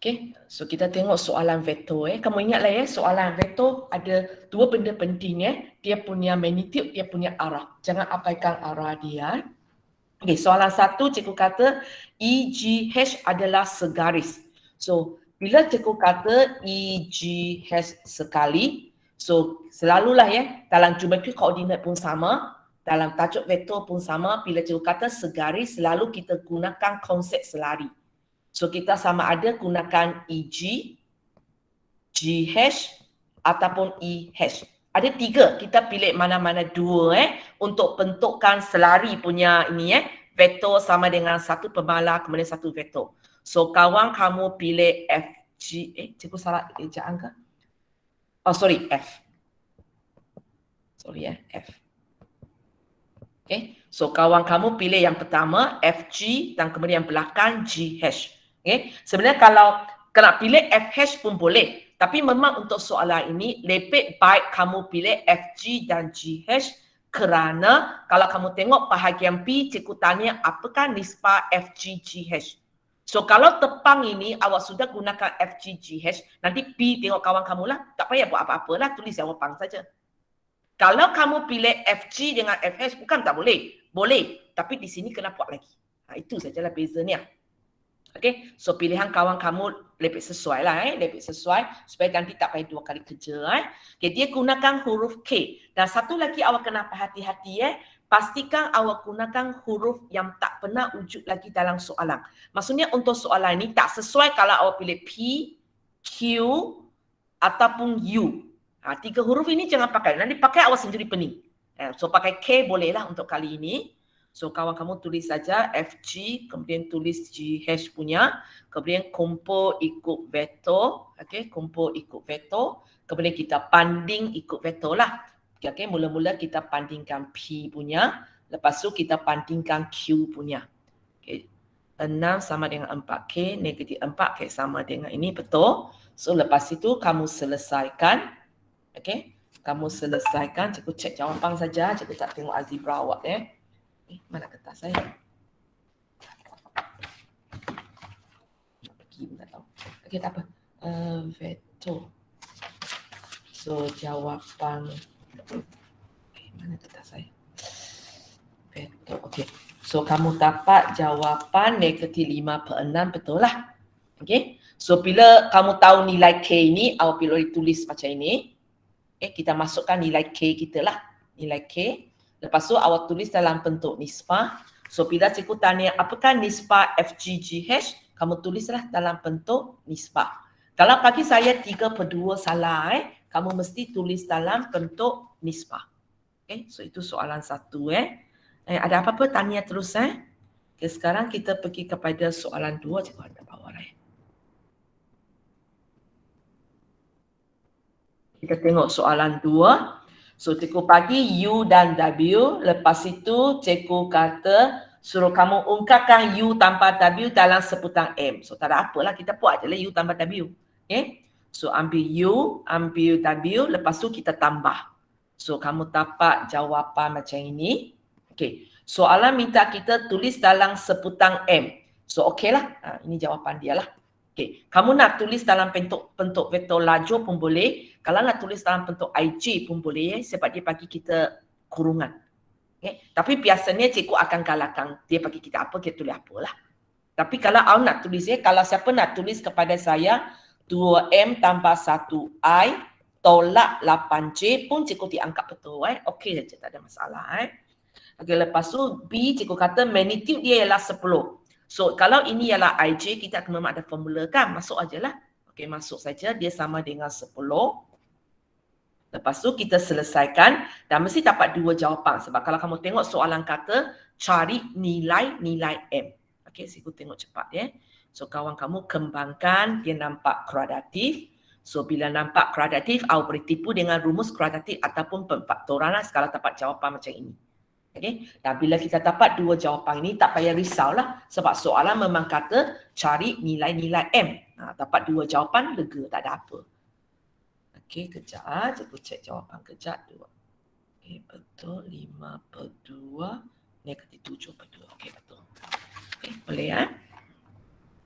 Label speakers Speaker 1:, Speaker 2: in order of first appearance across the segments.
Speaker 1: Okay, so kita tengok soalan vektor. Kamu ingatlah soalan vektor ada dua benda penting. Dia punya magnitude, dia punya arah. Jangan abaikan arah dia. Okay, soalan satu cikgu kata EGH adalah segaris. So, bila cikgu kata EGH sekali, so selalulah dalam geometri koordinat pun sama, dalam tajuk vektor pun sama, bila cikgu kata segaris, selalu kita gunakan konsep selari. So, kita sama ada gunakan EG, GH ataupun EH. Ada tiga, kita pilih mana-mana dua untuk bentukkan selari punya ini vektor sama dengan satu pemalar kemudian satu vektor. So, kawan kamu pilih FG, cikgu salah ejaan ke? Oh, sorry, F. Sorry F. Okay, so kawan kamu pilih yang pertama FG dan kemudian belakang GH. Okay, sebenarnya kalau nak pilih FH pun boleh, tapi memang untuk soalan ini lebih baik kamu pilih FG dan GH kerana kalau kamu tengok bahagian B, cikgu tanya apakah nisbah FG GH. So kalau tepang ini awak sudah gunakan FG GH, nanti B tengok kawan kamu lah, tak payah buat apa-apa lah, tulis jawapan saja. Kalau kamu pilih FG dengan FH bukan tak boleh. Boleh. Tapi di sini kena buat lagi. Itu sajalah bezanya. Okay. So pilihan kawan kamu lebih sesuai lah. Lebih sesuai. Supaya nanti tak payah dua kali kerja. Okay. Dia gunakan huruf K. Dan satu lagi awak kena hati-hati. Pastikan awak gunakan huruf yang tak pernah wujud lagi dalam soalan. Maksudnya untuk soalan ini tak sesuai kalau awak pilih P, Q ataupun U. Tiga huruf ini jangan pakai. Nanti pakai awak sendiri pening. So pakai K bolehlah untuk kali ini. So kawan kamu tulis saja FG, kemudian tulis GH punya, kemudian kumpul ikut vektor. Okay, kumpul ikut vektor. Kemudian kita banding ikut vektor lah. Okay, mula-mula kita bandingkan P punya. Lepas tu kita bandingkan Q punya. Okay. 6 sama dengan 4K, negatif 4K sama dengan ini, betul. So lepas itu kamu selesaikan. Okay, kamu selesaikan. Cikgu cek jawapan saja. Cikgu tak tengok algebra awak mana kertas saya? Pergi pun tak tahu. Okay, tak apa. Vektor. So jawapan. Okay, mana kertas saya? Vektor. Okay. So kamu dapat jawapan negatif 5/6, betul lah. Okay. So bila kamu tahu nilai K ini, awak perlu ditulis macam ini. Kita masukkan nilai K kita lah. Nilai K. Lepas tu awak tulis dalam bentuk nisbah. So bila cikgu tanya apakah nisbah FGGH, kamu tulislah dalam bentuk nisbah. Kalau bagi saya 3/2 salah, kamu mesti tulis dalam bentuk nisbah. Okay, so itu soalan satu. Ada apa-apa tanya terus. Okay, sekarang kita pergi kepada soalan 2. Cikgu ada bawah lah. Kita tengok soalan 2. So, cikgu bagi U dan W. Lepas itu, cikgu kata suruh kamu ungkapkan U tambah W dalam sebutan M. So, tak ada apalah. Kita buat je lah U tambah W. Okay. So, ambil U, ambil W. Lepas tu kita tambah. So, kamu dapat jawapan macam ini. Okay. Soalan minta kita tulis dalam sebutan M. So, okey lah. Ini jawapan dia lah. Okay. Kamu nak tulis dalam bentuk vektor lajur pun boleh. Kalau nak tulis dalam bentuk IJ pun boleh sebab dia bagi kita kurungan. Okay. Tapi biasanya cikgu akan galakkan dia bagi kita apa, kita tulis apalah. Tapi kalau awak nak tulis kalau siapa nak tulis kepada saya 2M tambah 1I tolak 8J pun cikgu dianggap betul. Okey saja, tak ada masalah. Okay, lepas tu B cikgu kata magnitude dia ialah 10. So kalau ini ialah IJ, kita akan memang ada formula kan, masuk ajalah. Okey, masuk saja, dia sama dengan 10. Lepas tu kita selesaikan dan mesti dapat dua jawapan. Sebab kalau kamu tengok soalan kata cari nilai M. Okey, cikgu tengok cepat So kawan kamu kembangkan, dia nampak kuadratif. So bila nampak kuadratif, awak boleh tipu dengan rumus kuadratif ataupun pemfaktoran kalau dapat jawapan macam ini. Okay. Dan bila kita dapat dua jawapan ini, tak payah risaulah. Sebab soalan memang kata cari nilai-nilai M. Dapat dua jawapan, lega, tak ada apa. Okey, kejap. Cikgu cek jawapan kejap. 2. Okey, betul. 5/2. Negatif 7/2. Okey, betul. Okey, boleh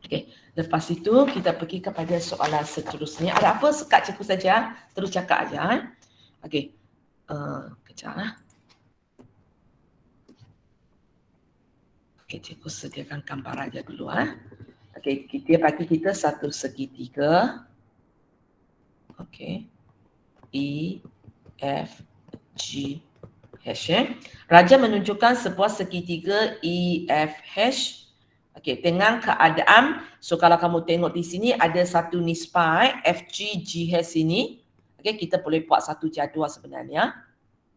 Speaker 1: Okey. Lepas itu kita pergi kepada soalan seterusnya. Ada apa sekat cikgu saja? Terus cakap aja. Okey. Kejap lah. Okey, cikgu sediakan gambar aja dulu. Okey, dia bagi kita satu segitiga. Okey. E, F, G, H. Raja menunjukkan sebuah segitiga E, F, H. Okey, dengan keadaan, so kalau kamu tengok di sini ada satu nisbah F, G, G, H ini. Okey, kita boleh buat satu jadual sebenarnya.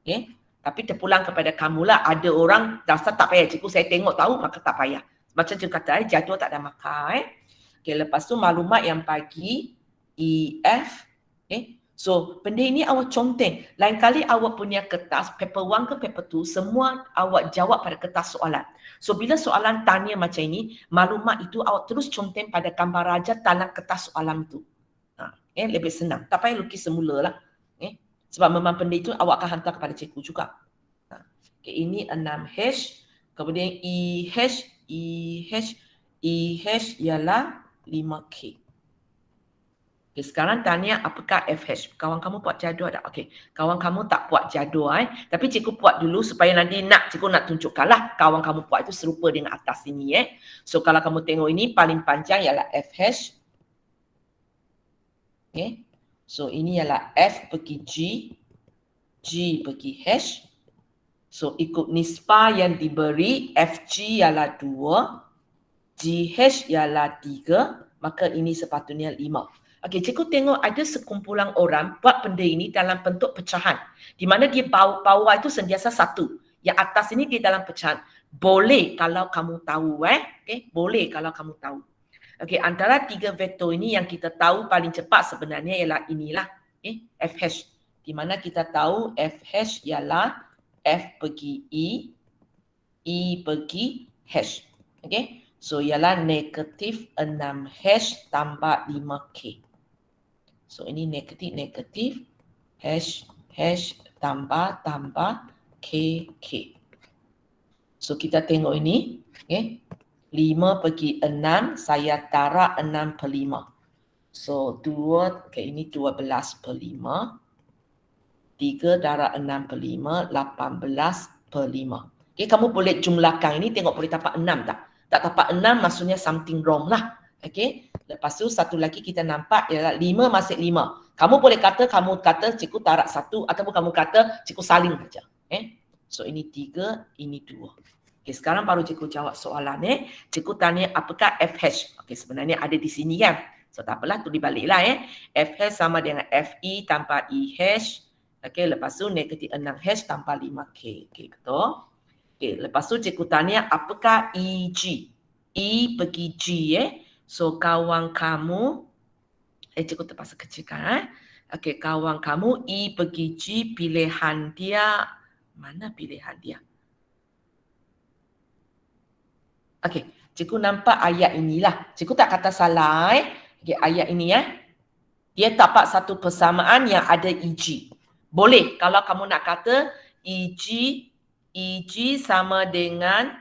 Speaker 1: Okey, tapi terpulang kepada kamulah. Ada orang dasar tak payah, cikgu saya tengok tahu maka tak payah. Macam cikgu kata, jadual tak ada maka. Okey, lepas tu maklumat yang bagi E, F. Okey, so benda ini awak conteng. Lain kali awak punya kertas, paper 1 ke paper 2, semua awak jawab pada kertas soalan. So bila soalan tanya macam ini, maklumat itu awak terus conteng pada gambar raja dalam kertas soalan itu. Lebih senang. Tak payah lukis semula lah. Sebab memang benda itu awak akan hantar kepada cikgu juga. Okay, ini 6H. Kemudian EH ialah 5K. Okay, sekarang tanya apakah FH. Kawan kamu buat jadual tak? Okey, kawan kamu tak buat jadual. Tapi cikgu buat dulu supaya nanti cikgu nak tunjukkanlah kawan kamu buat itu serupa dengan atas ini. So kalau kamu tengok ini paling panjang ialah FH. Okay. So ini ialah F pergi G. G pergi H. So ikut nisbah yang diberi, FG ialah 2. GH ialah 3. Maka ini sepatutnya 5. Okey, cikgu tengok ada sekumpulan orang buat benda ini dalam bentuk pecahan. Di mana dia bawah itu sentiasa 1. Yang atas ini dia dalam pecahan. Boleh kalau kamu tahu. Okay? Boleh kalau kamu tahu. Okey, antara 3 vektor ini yang kita tahu paling cepat sebenarnya ialah inilah. FH. Di mana kita tahu FH ialah F pergi E pergi H. Okey. So ialah negatif 6H tambah 5K. So ini negatif H tambah K. So kita tengok ini. Okay. 5 pergi 6, saya darab 6 per 5. So 2, okay, ini 12 per 5. 3 darab 6 per 5, 18 per 5. Okay, kamu boleh jumlahkan ini, tengok boleh dapat 6 tak? Tak dapat 6 maksudnya something wrong lah. Okay. Lepas tu satu lagi kita nampak ialah 5 masih 5. Kamu boleh kata, cikgu tarak 1 ataupun kamu kata cikgu saling saja. So ini 3, ini 2. Okay, sekarang baru cikgu jawab soalan. Cikgu tanya apakah FH. Okay, sebenarnya ada di sini kan. So tak apalah, tulis baliklah. FH sama dengan FE tanpa EH. Okay, lepas tu negatif 6H tanpa 5K. Okay, betul. Okay, lepas tu cikgu tanya apakah EG. E pergi G. So kawan kamu, cikgu terpaksa kecilkan. Okay, kawan kamu E pergi G, pilihan dia, mana pilihan dia? Okey, cikgu nampak ayat inilah. Cikgu tak kata salah. Okey, ayat ini dia dapat satu persamaan yang ada EG. Boleh kalau kamu nak kata EG sama dengan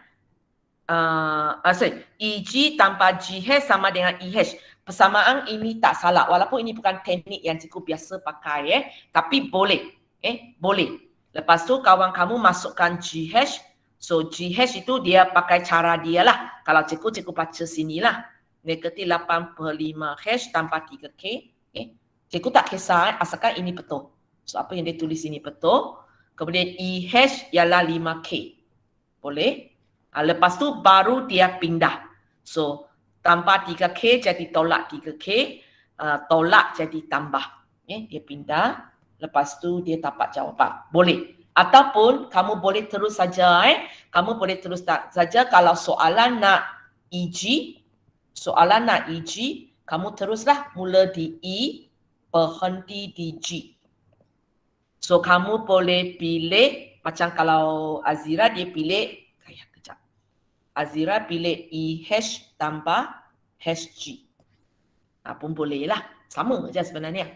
Speaker 1: EG tanpa GH sama dengan EH. Persamaan ini tak salah walaupun ini bukan teknik yang cikgu biasa pakai tapi boleh. Boleh. Lepas tu kawan kamu masukkan GH. So GH itu dia pakai cara dia lah. Kalau cikgu baca sinilah. Negatif 8 per 5H tanpa 3K. Cikgu tak kisah asalkan ini betul. So apa yang dia tulis ini betul. Kemudian EH ialah 5K. Boleh. Lepas tu baru dia pindah. So tambah 3K jadi tolak 3K. Tolak jadi tambah. Dia pindah. Lepas tu dia dapat jawapan. Boleh. Ataupun kamu boleh terus saja. Kamu boleh terus saja kalau soalan nak EG. Kamu teruslah mula di E. Berhenti di G. So kamu boleh pilih. Macam kalau Azira dia pilih. Azira pilih EH tambah HG. Pun boleh lah. Sama je sebenarnya.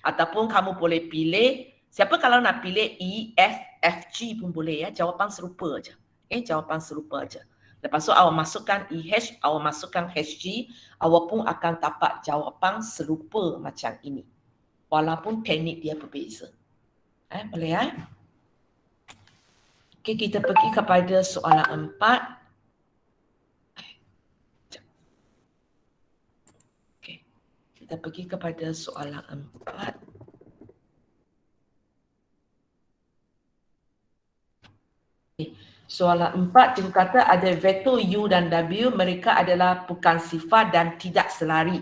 Speaker 1: Ataupun kamu boleh pilih. Siapa kalau nak pilih EFFG pun boleh. Jawapan serupa je. Jawapan serupa je. Lepas tu awak masukkan EH, awak masukkan HG, awak pun akan dapat jawapan serupa macam ini. Walaupun teknik dia berbeza. Boleh ya? Okey, kita pergi kepada soalan 4. Okey. Kita pergi kepada soalan 4. Soalan 4, cikgu kata ada vektor U dan W, mereka adalah bukan sifar dan tidak selari.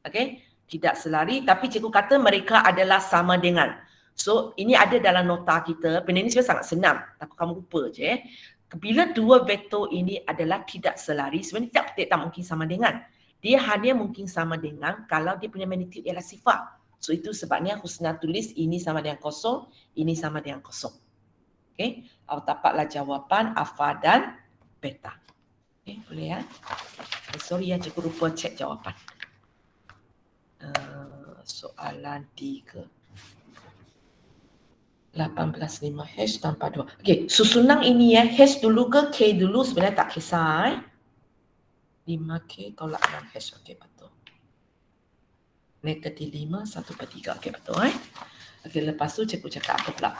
Speaker 1: Okey, tidak selari, tapi cikgu kata mereka adalah sama dengan. So, ini ada dalam nota kita. Benda ini sebenarnya sangat senang, takut kamu lupa je. Bila dua vektor ini adalah tidak selari, sebenarnya tak mungkin sama dengan. Dia hanya mungkin sama dengan kalau dia punya magnitude ialah sifar. So, itu sebabnya Husna tulis ini sama dengan kosong, ini sama dengan kosong. Okey, awak dapatlah jawapan alfa dan beta. Okey, boleh ya? Sorry ya, cikgu lupa cek jawapan. Soalan 3. 18.5 hash tanpa 2. Okey, susunan ini ya, hash dulu ke K dulu sebenarnya tak kisah. 5K tolak 6 hash. Okey, betul. Negatif 5, 1/3. Okey, betul. Okey, lepas tu cikgu cakap apa pula?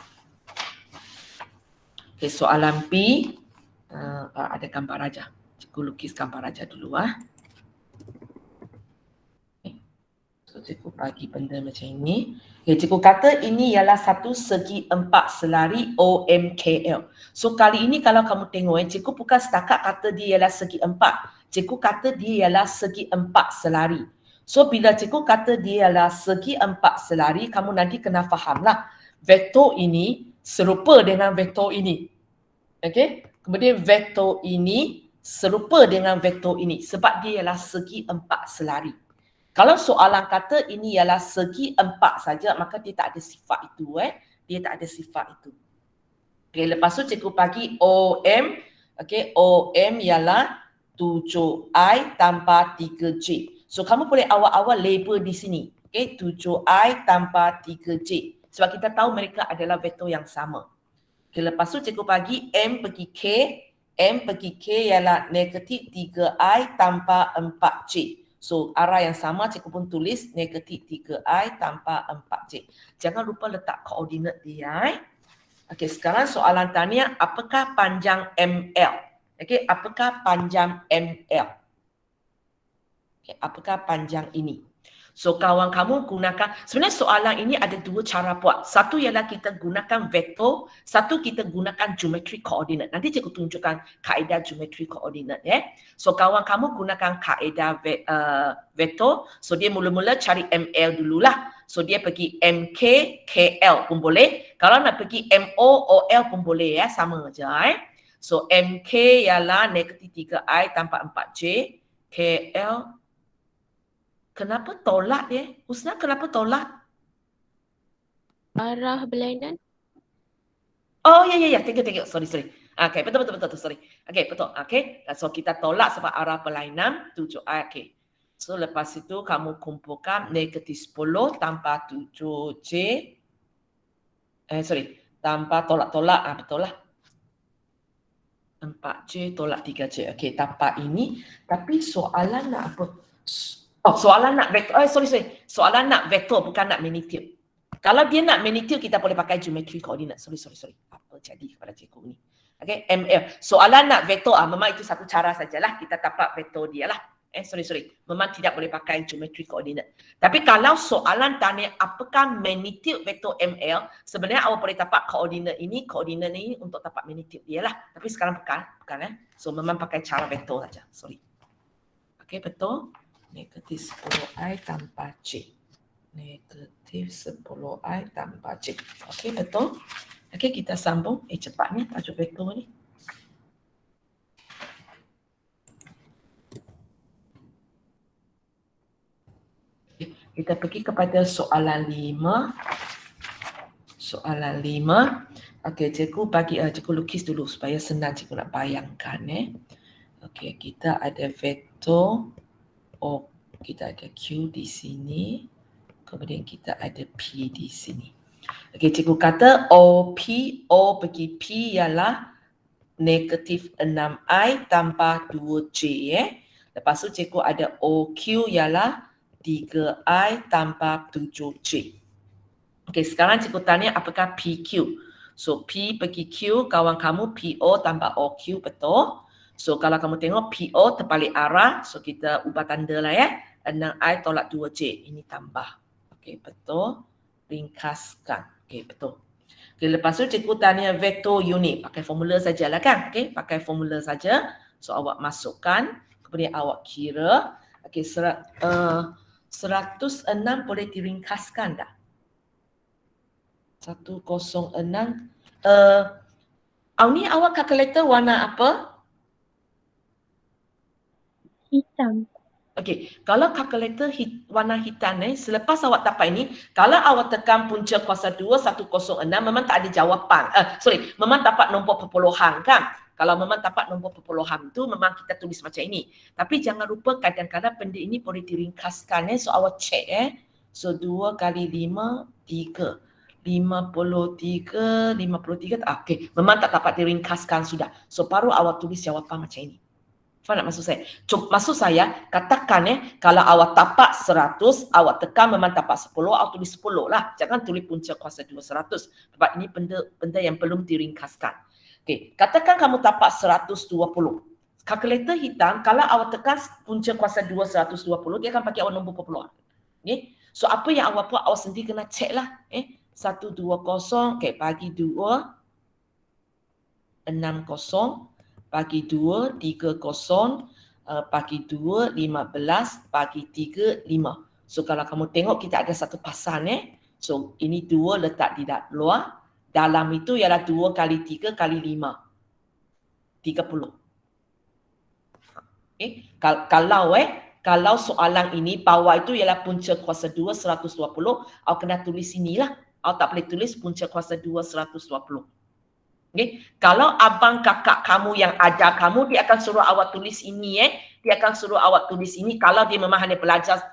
Speaker 1: Okay, soalan B, ada gambar raja. Cikgu lukis gambar raja dulu. Okay. So, cikgu bagi benda macam ini. Okay, cikgu kata ini ialah satu segi 4 selari OMKL. So, kali ini kalau kamu tengok, cikgu bukan setakat kata dia ialah segi 4. Cikgu kata dia ialah segi 4 selari. So, bila cikgu kata dia ialah segi 4 selari, kamu nanti kena fahamlah. Vektor ini serupa dengan vektor ini. Okey, kemudian vektor ini serupa dengan vektor ini sebab dia ialah segi 4 selari. Kalau soalan kata ini ialah segi 4 saja, maka dia tak ada sifat itu. Dia tak ada sifat itu. Okey, lepas tu cikgu bagi OM. Okey, OM ialah 7I tambah 3J. So, kamu boleh awal-awal label di sini. Okey, 7I tambah 3J. Sebab kita tahu mereka adalah vektor yang sama. Okay, lepas tu cikgu bagi M pergi K. M pergi K ialah negatif 3I tanpa 4J. So, arah yang sama cikgu pun tulis negatif 3I tanpa 4J. Jangan lupa letak koordinat dia. Okey, sekarang soalan tanya, apakah panjang ML? Okey, apakah panjang ML? Okay, apakah panjang ini? So, kawan kamu gunakan, sebenarnya soalan ini ada dua cara buat. Satu ialah kita gunakan vektor, satu kita gunakan geometri koordinat. Nanti cikgu tunjukkan kaedah geometri koordinat. So, kawan kamu gunakan kaedah vektor. So, dia mula-mula cari ML dululah. So, dia pergi MK, KL pun boleh. Kalau nak pergi MO, OL pun boleh ya, sama aja. So, MK ialah negatif 3I tanpa 4J. KL, kenapa tolak dia? Husna, kenapa tolak?
Speaker 2: Arah berlainan.
Speaker 1: Oh, ya. Tengok. Sorry. Okay, betul. Sorry. Okay, betul. Okay, so kita tolak sebab arah berlainan 7I. Okay. So, lepas itu kamu kumpulkan negatif 10 tanpa 7J. Tanpa tolak-tolak. Betul lah. 4J tolak 3J. Okay, tanpa ini. Tapi soalan nak apa? Oh, soalan nak vektor. Sorry. Soalan nak vektor, bukan nak magnitude. Kalau dia nak magnitude, kita boleh pakai geometri koordinat. Sorry. Apa jadi kepada cikgu ni? Okay, ML. Soalan nak vektor, memang itu satu cara sajalah. Kita dapat vektor dia lah. Sorry. Memang tidak boleh pakai geometri koordinat. Tapi kalau soalan tanya apakah magnitude vektor ML, sebenarnya awak boleh dapat koordinat ini untuk dapat magnitude dia lah. Tapi sekarang bukan. So, memang pakai cara vektor saja. Sorry. Okay, betul. Negatif 10I tanpa J. Negatif 10I tanpa J. Okey, betul. Okey, kita sambung. Cepatnya tajuk vektor ni. Kita pergi kepada soalan 5. Soalan 5. Okey, cikgu bagi cikgu lukis dulu supaya senang cikgu nak bayangkan. Okey, kita ada vektor. Kita ada Q di sini. Kemudian kita ada P di sini. Okey, cikgu kata O pergi P ialah negatif 6I tambah 2J Lepas tu cikgu ada OQ ialah 3I tambah 7J. Okey, sekarang cikgu tanya apakah PQ. So P pergi Q, kawan kamu PO tambah OQ, betul? So kalau kamu tengok PO terbalik arah, so kita ubah tanda lah 6I tolak 2J, ini tambah. Okey, betul. Ringkaskan. Okey, betul. Okay, lepas tu cikgu tanya vektor unit. Pakai formula sajalah kan? Okay, pakai formula saja. So awak masukkan. Kemudian awak kira. Okay, 106 boleh diringkaskan tak? 106. Ni awak kalkulator warna apa?
Speaker 2: Hitam.
Speaker 1: Okey, kalau kalkulator warna hitam selepas awak dapat ini, kalau awak tekan punca kuasa 2, 106, memang tak ada jawapan. Memang dapat nombor perpuluhan kan? Kalau memang dapat nombor perpuluhan tu, memang kita tulis macam ini. Tapi jangan lupa kadang-kadang benda ini boleh diringkaskan. So awak cek. So 2 kali 5, 3. 53. Okey, memang tak dapat diringkaskan sudah. So baru awak tulis jawapan macam ini. Faham tak maksud saya? Maksud saya, katakan kalau awak tapak 100, awak tekan memang tapak 10, awak tulis 10 lah. Jangan tulis punca kuasa 2, 100. Sebab ini benda yang belum diringkaskan. Okey, katakan kamu tapak 120. Kalkulator hitam, kalau awak tekan punca kuasa 2, 120, dia akan pakai awak nombor perpuluhan. Okay? So, apa yang awak buat, awak sendiri kena cek lah. 120, okey, bagi 2, 60. Bagi 2, 30, bagi 2, 15, bagi 3, 5. So kalau kamu tengok kita ada satu pasan So ini 2 letak di luar. Dalam itu ialah 2 kali 3 kali 5. 30. Okay. Kalau soalan ini bawah itu ialah punca kuasa 2, 120. Awak kena tulis inilah. Awak tak boleh tulis punca kuasa 2, 120. Okay. Kalau abang kakak kamu yang ajar kamu, dia akan suruh awak tulis ini Dia akan suruh awak tulis ini. Kalau dia memang hanya belajar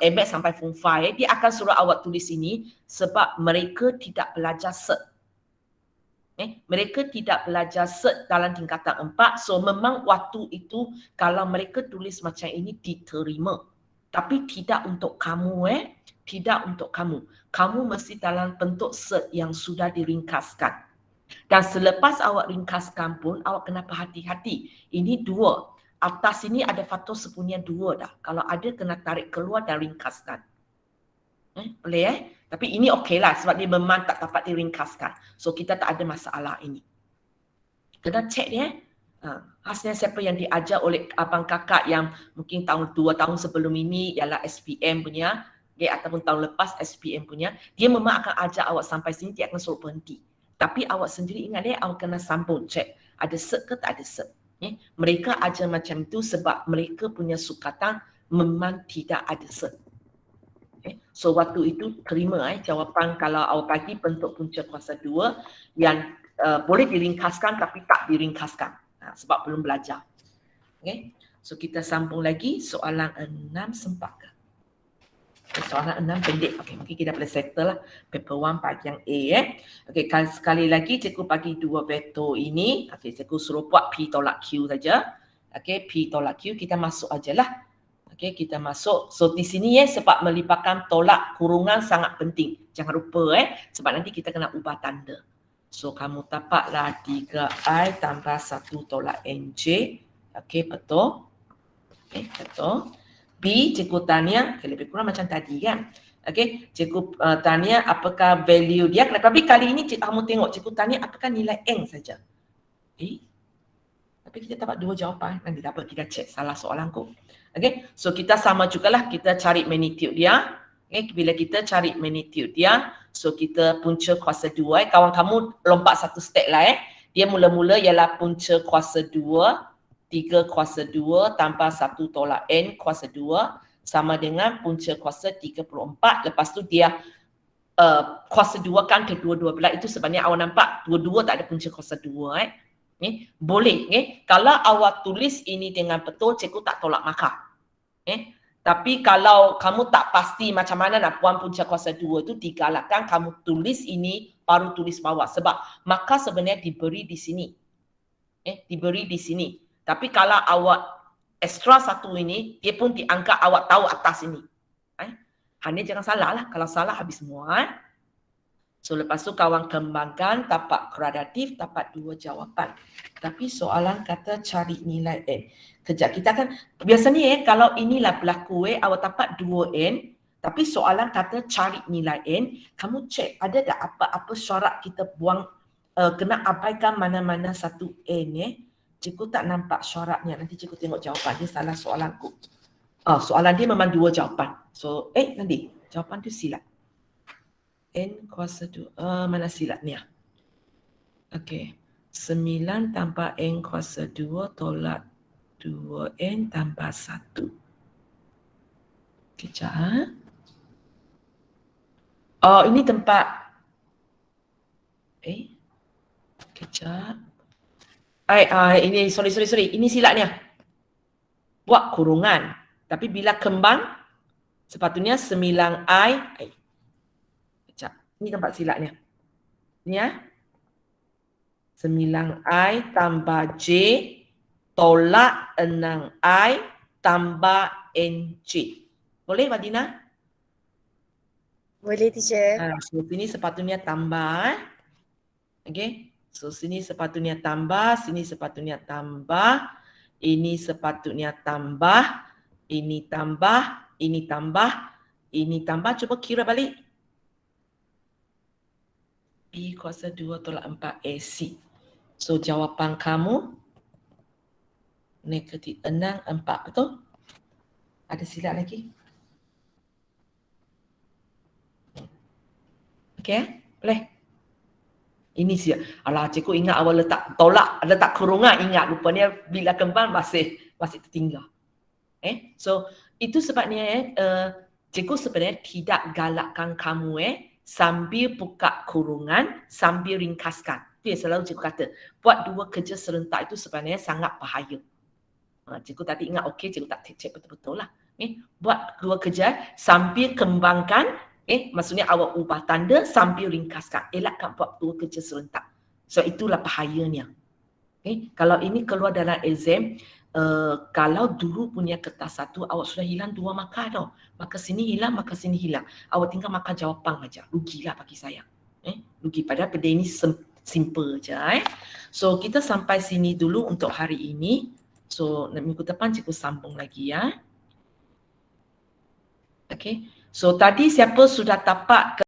Speaker 1: MX sampai Form 5 dia akan suruh awak tulis ini sebab mereka tidak belajar cert. Mereka tidak belajar cert dalam tingkatan 4. So memang waktu itu kalau mereka tulis macam ini diterima. Tapi tidak untuk kamu Tidak untuk kamu. Kamu mesti dalam bentuk cert yang sudah diringkaskan. Dan selepas awak ringkaskan pun, awak kena berhati-hati. Ini 2. Atas ini ada faktor sepunya 2 dah. Kalau ada, kena tarik keluar dan ringkaskan. Boleh Tapi ini okey lah sebab dia memang tak dapat diringkaskan. So kita tak ada masalah ini. Kena cek dia. Hasilnya siapa yang diajar oleh abang kakak yang mungkin 2 tahun sebelum ini ialah SPM punya. Ataupun tahun lepas SPM punya. Dia memang akan ajar awak sampai sini, dia akan suruh berhenti. Tapi awak sendiri ingat awak kena sambung cek ada cert ke tak ada cert. Mereka ajar macam itu sebab mereka punya sukatan memang tidak ada cert. So waktu itu terima jawapan kalau awak bagi bentuk punca kuasa 2 yang boleh diringkaskan tapi tak diringkaskan sebab belum belajar. So kita sambung lagi soalan 6 sempat ke? Soalan 6 pendek. Okey, mungkin kita boleh settle lah. Paper 1 bahagian A Okey, sekali lagi cikgu bagi 2 vektor ini. Okey, cikgu suruh buat P tolak Q saja. Okey, P tolak Q kita masuk ajalah. Okey, kita masuk. So di sini sebab melibatkan tolak kurungan sangat penting. Jangan lupa sebab nanti kita kena ubah tanda. So kamu dapatlah 3I tambah 1 tolak NJ. Okey, betul. Okey, betul. B, cikgu tanya, lebih kurang macam tadi kan. Okey, cikgu tanya apakah value dia. Tapi kali ini kamu tengok cikgu tanya apakah nilai N saja. Tapi kita dapat 2 jawapan. Nanti dapat kita cek salah soalan kok. Okey, so kita sama jugalah kita cari magnitude dia. Bila kita cari magnitude dia, so kita punca kuasa 2. Kawan kamu lompat satu step lah Dia mula-mula ialah punca kuasa 2. 3 kuasa 2 tambah 1 tolak N kuasa 2 sama dengan punca kuasa 34. Lepas tu dia kuasa 2 kan kedua-dua belah. Itu sebenarnya awak nampak dua-dua tak ada punca kuasa 2 Boleh kalau awak tulis ini dengan betul, cikgu tak tolak markah. Tapi kalau kamu tak pasti macam mana nak buang punca kuasa 2 tu, digalakkan kamu tulis ini baru tulis bawah sebab markah sebenarnya diberi di sini. diberi di sini. Tapi kalau awak extra satu ini, dia pun dianggap awak tahu atas ini. Hanya jangan salah lah. Kalau salah habis semua. So lepas tu kawan kembangkan tapak gradatif, dapat 2 jawapan. Tapi soalan kata cari nilai N. Kejap, kita kan biasanya kalau inilah berlaku awak dapat 2N, tapi soalan kata cari nilai N, kamu cek ada tak apa-apa syarat kita buang, kena abaikan mana-mana satu N. Cikgu tak nampak syaratnya, nanti cikgu tengok jawapan dia salah soalanku. Soalan dia memang 2 jawapan. So, nanti jawapan tu silap. N kuasa 2. Mana silapnya? Okey. 9 tambah N kuasa 2 tolak 2N tambah 1. Kejap. Ini tempat. Kejap. Ini sorry. Ini silapnya. Buat kurungan. Tapi bila kembang, sepatutnya 9I. Kejap. Ini tempat silapnya. Ini ya. 9I tambah J tolak 6I tambah NJ. Boleh, Madina?
Speaker 2: Boleh, teacher.
Speaker 1: So, sini sepatutnya tambah. Okay. So, sini sepatutnya tambah. Sini sepatutnya tambah. Ini sepatutnya tambah. Ini tambah. Ini tambah. Ini tambah. Cuba kira balik. B kuasa 2 tolak 4 AC. So, jawapan kamu negatif 6, 4. Betul? Ada silap lagi? Okey, boleh? Ini silap. Alah, cikgu ingat awal letak tolak, letak kurungan. Ingat, rupanya bila kembang masih tertinggal. So, itu sebabnya cikgu sebenarnya tidak galakkan kamu sambil buka kurungan, sambil ringkaskan. Itu yang selalu cikgu kata. Buat 2 kerja serentak itu sebenarnya sangat bahaya. Cikgu tadi ingat okey, cikgu tak cek betul-betul lah. Buat 2 kerja sambil kembangkan, maksudnya awak ubah tanda sambil ringkaskan. Elakkan buat 2 kerja serentak. So itulah bahayanya. Kalau ini keluar dalam exam, kalau dulu punya kertas 1, awak sudah hilang 2 markah tau. Maka sini hilang, maka sini hilang. Awak tinggal markah jawapan aja. Rugilah bagi saya. Rugi, padahal benda ini simple je. So kita sampai sini dulu untuk hari ini. So minggu depan cikgu sambung lagi ya. Okay. So tadi siapa sudah tapak